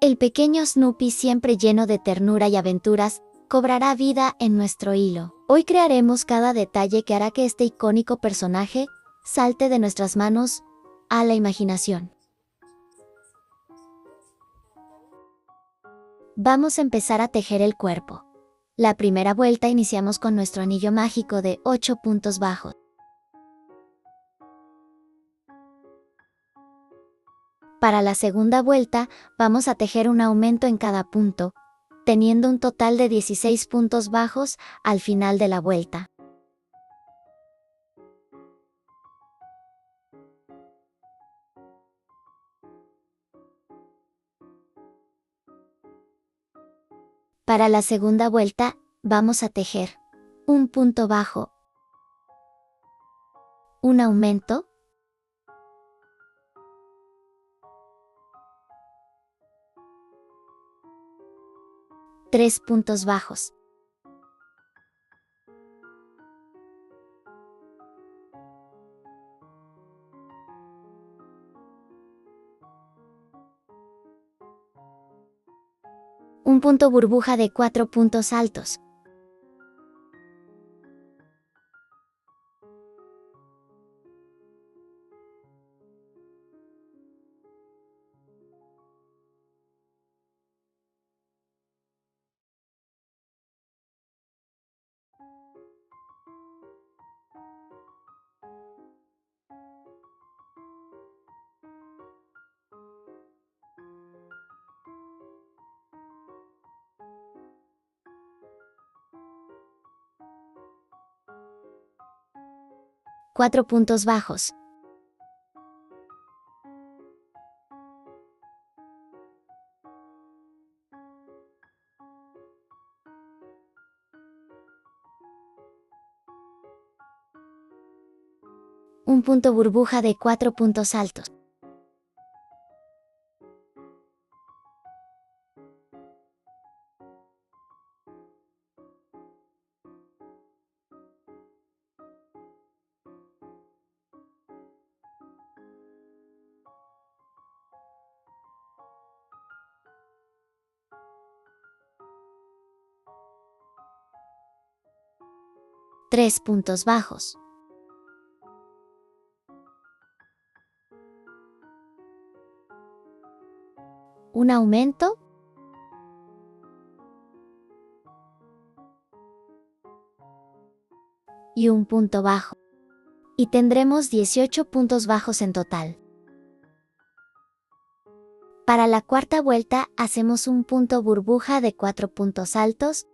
El pequeño Snoopy, siempre lleno de ternura y aventuras, cobrará vida en nuestro hilo. Hoy crearemos cada detalle que hará que este icónico personaje salte de nuestras manos a la imaginación. Vamos a empezar a tejer el cuerpo. La primera vuelta iniciamos con nuestro anillo mágico de 8 puntos bajos. Para la segunda vuelta, vamos a tejer un aumento en cada punto, teniendo un total de 16 puntos bajos al final de la vuelta. Para la segunda vuelta, vamos a tejer un punto bajo, un aumento, tres puntos bajos. Un punto burbuja de 4 puntos altos. Cuatro puntos bajos. Un punto burbuja de 4 puntos altos. Tres puntos bajos. Un aumento, y un punto bajo. Y tendremos 18 puntos bajos en total. Para la cuarta vuelta hacemos un punto burbuja de 4 puntos altos,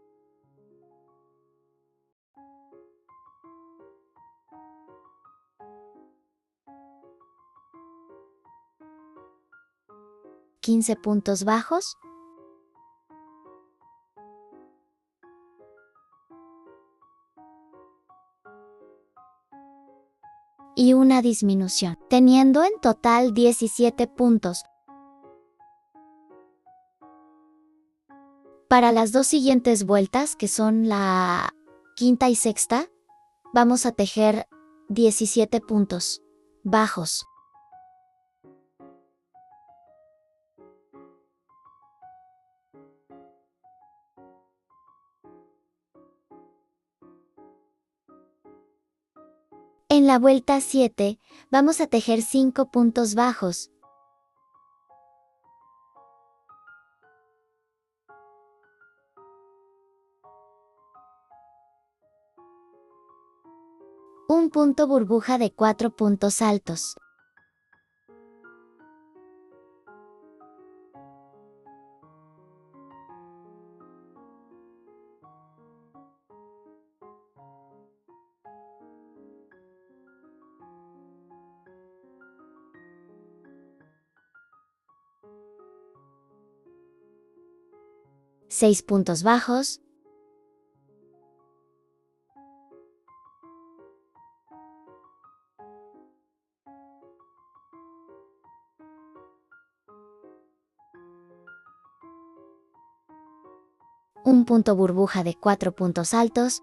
quince puntos bajos, y una disminución, teniendo en total 17 puntos. Para las dos siguientes vueltas, que son la quinta y sexta, vamos a tejer 17 puntos bajos. En la vuelta 7, vamos a tejer 5 puntos bajos. Un punto burbuja de 4 puntos altos. Seis puntos bajos. Un punto burbuja de 4 puntos altos.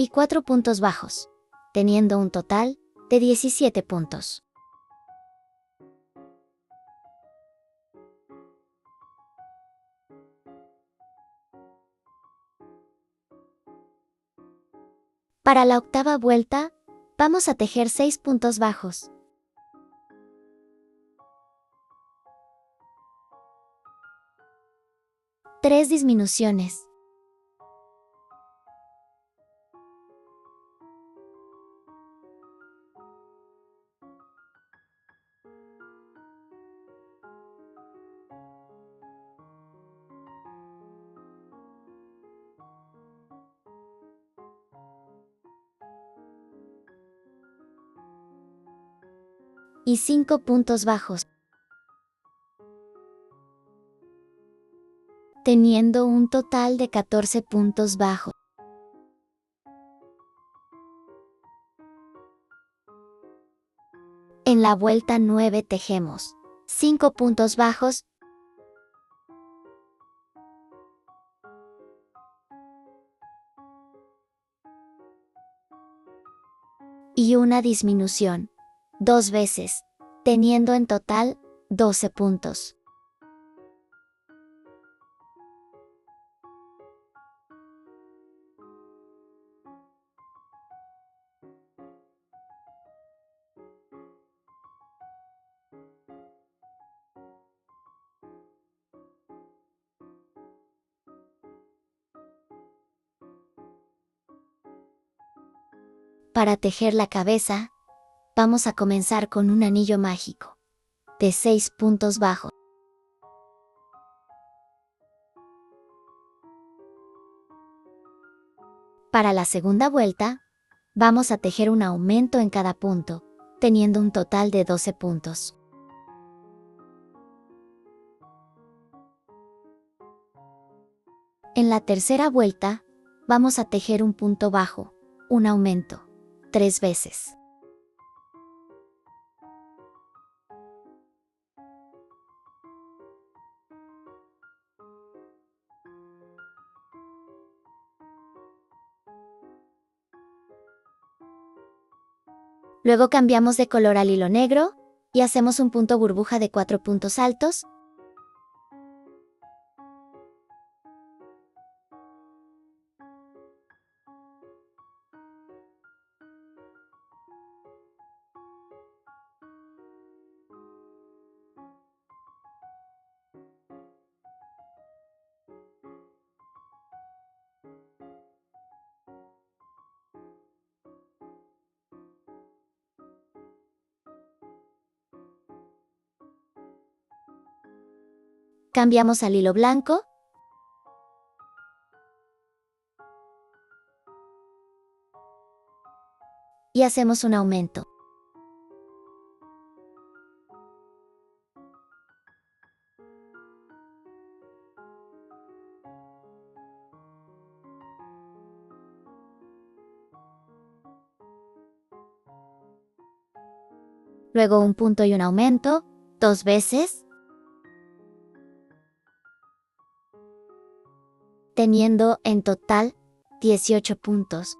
y 4 puntos bajos, teniendo un total de 17 puntos. Para la octava vuelta, vamos a tejer 6 puntos bajos. Tres disminuciones. Y 5 puntos bajos, teniendo un total de 14 puntos bajos. En la vuelta 9 tejemos 5 puntos bajos y una disminución, 2 veces, teniendo en total 12 puntos. Para tejer la cabeza, vamos a comenzar con un anillo mágico de 6 puntos bajos. Para la segunda vuelta, vamos a tejer un aumento en cada punto, teniendo un total de 12 puntos. En la tercera vuelta, vamos a tejer un punto bajo, un aumento, 3 veces. Luego cambiamos de color al hilo negro y hacemos un punto burbuja de 4 puntos altos. Cambiamos al hilo blanco. Y hacemos un aumento. Luego un punto y un aumento, 2 veces, teniendo en total 18 puntos.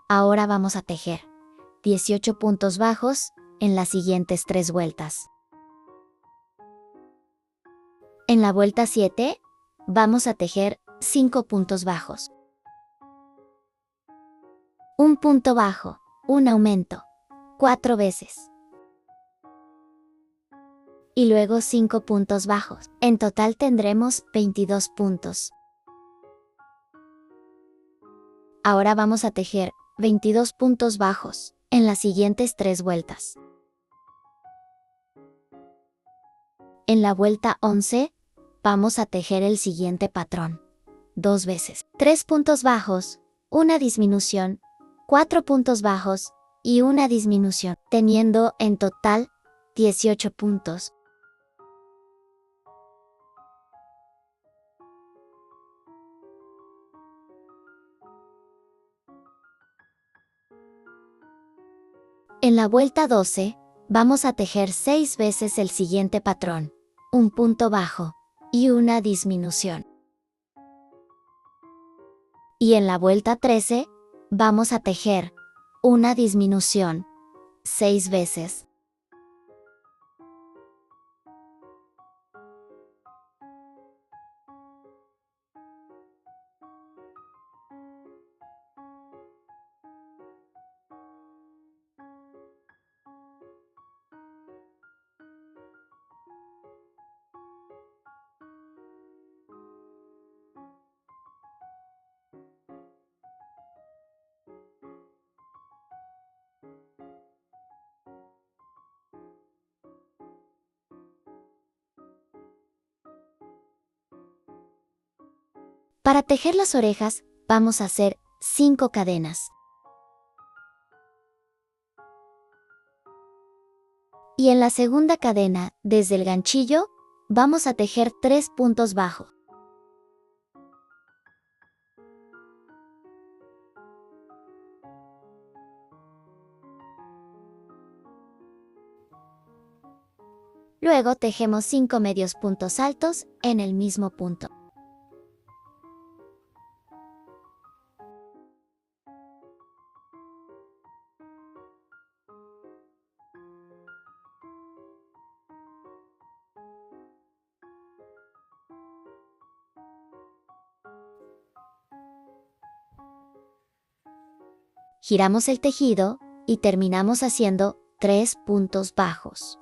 Ahora vamos a tejer 18 puntos bajos en las siguientes 3 vueltas. En la vuelta 7, vamos a tejer 5 puntos bajos. Un punto bajo, un aumento, 4 veces. Y luego 5 puntos bajos. En total tendremos 22 puntos. Ahora vamos a tejer 22 puntos bajos en las siguientes 3 vueltas. En la vuelta 11, vamos a tejer el siguiente patrón. 2 veces. 3 puntos bajos, una disminución, 4 puntos bajos y una disminución, teniendo en total 18 puntos. En la vuelta 12, vamos a tejer 6 veces el siguiente patrón, un punto bajo y una disminución. Y en la vuelta 13, vamos a tejer una disminución 6 veces. Para tejer las orejas, vamos a hacer 5 cadenas. Y en la segunda cadena, desde el ganchillo, vamos a tejer 3 puntos bajos. Luego tejemos 5 medios puntos altos en el mismo punto. Giramos el tejido y terminamos haciendo 3 puntos bajos.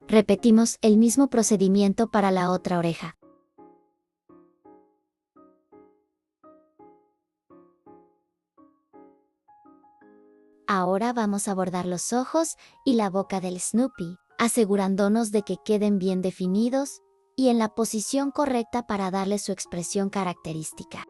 Repetimos el mismo procedimiento para la otra oreja. Ahora vamos a bordar los ojos y la boca del Snoopy, asegurándonos de que queden bien definidos y en la posición correcta para darle su expresión característica.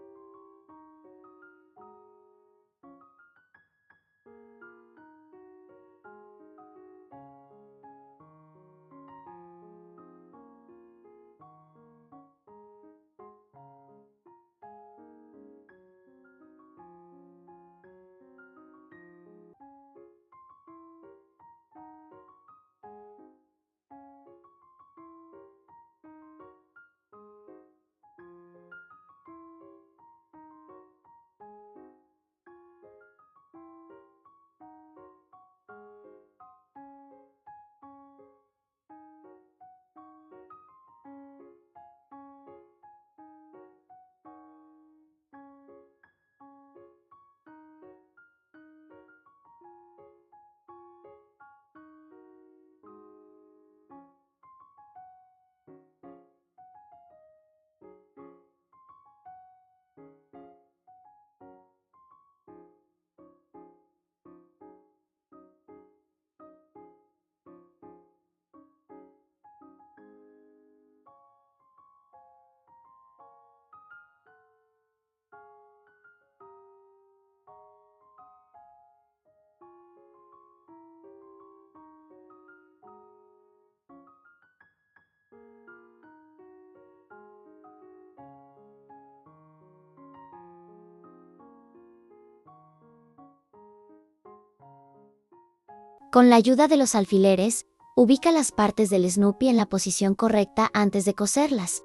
Con la ayuda de los alfileres, ubica las partes del Snoopy en la posición correcta antes de coserlas.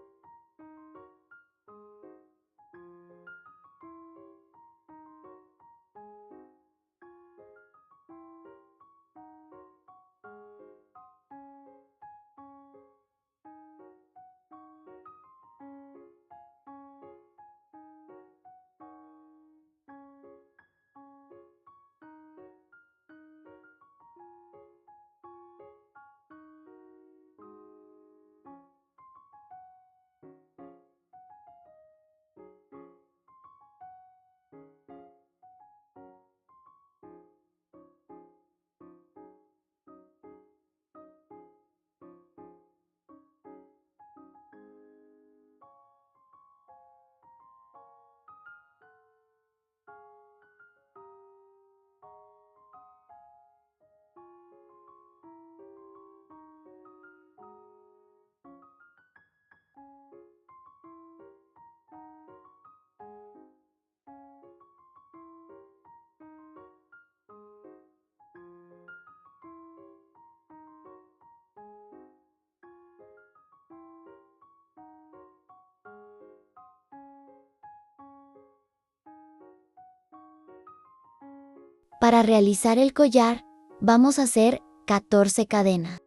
Para realizar el collar, vamos a hacer 14 cadenas.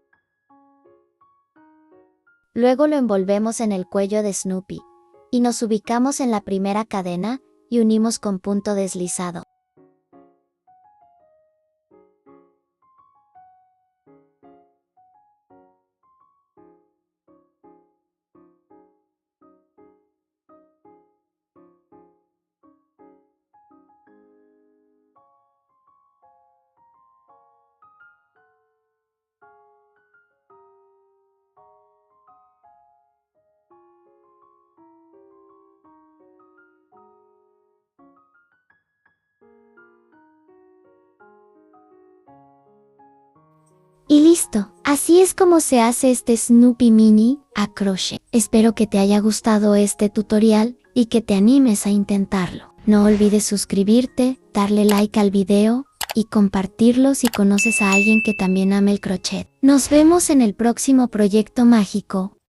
Luego lo envolvemos en el cuello de Snoopy, y nos ubicamos en la primera cadena y unimos con punto deslizado. Y listo, así es como se hace este Snoopy Mini a crochet. Espero que te haya gustado este tutorial y que te animes a intentarlo. No olvides suscribirte, darle like al video y compartirlo si conoces a alguien que también ame el crochet. Nos vemos en el próximo proyecto mágico.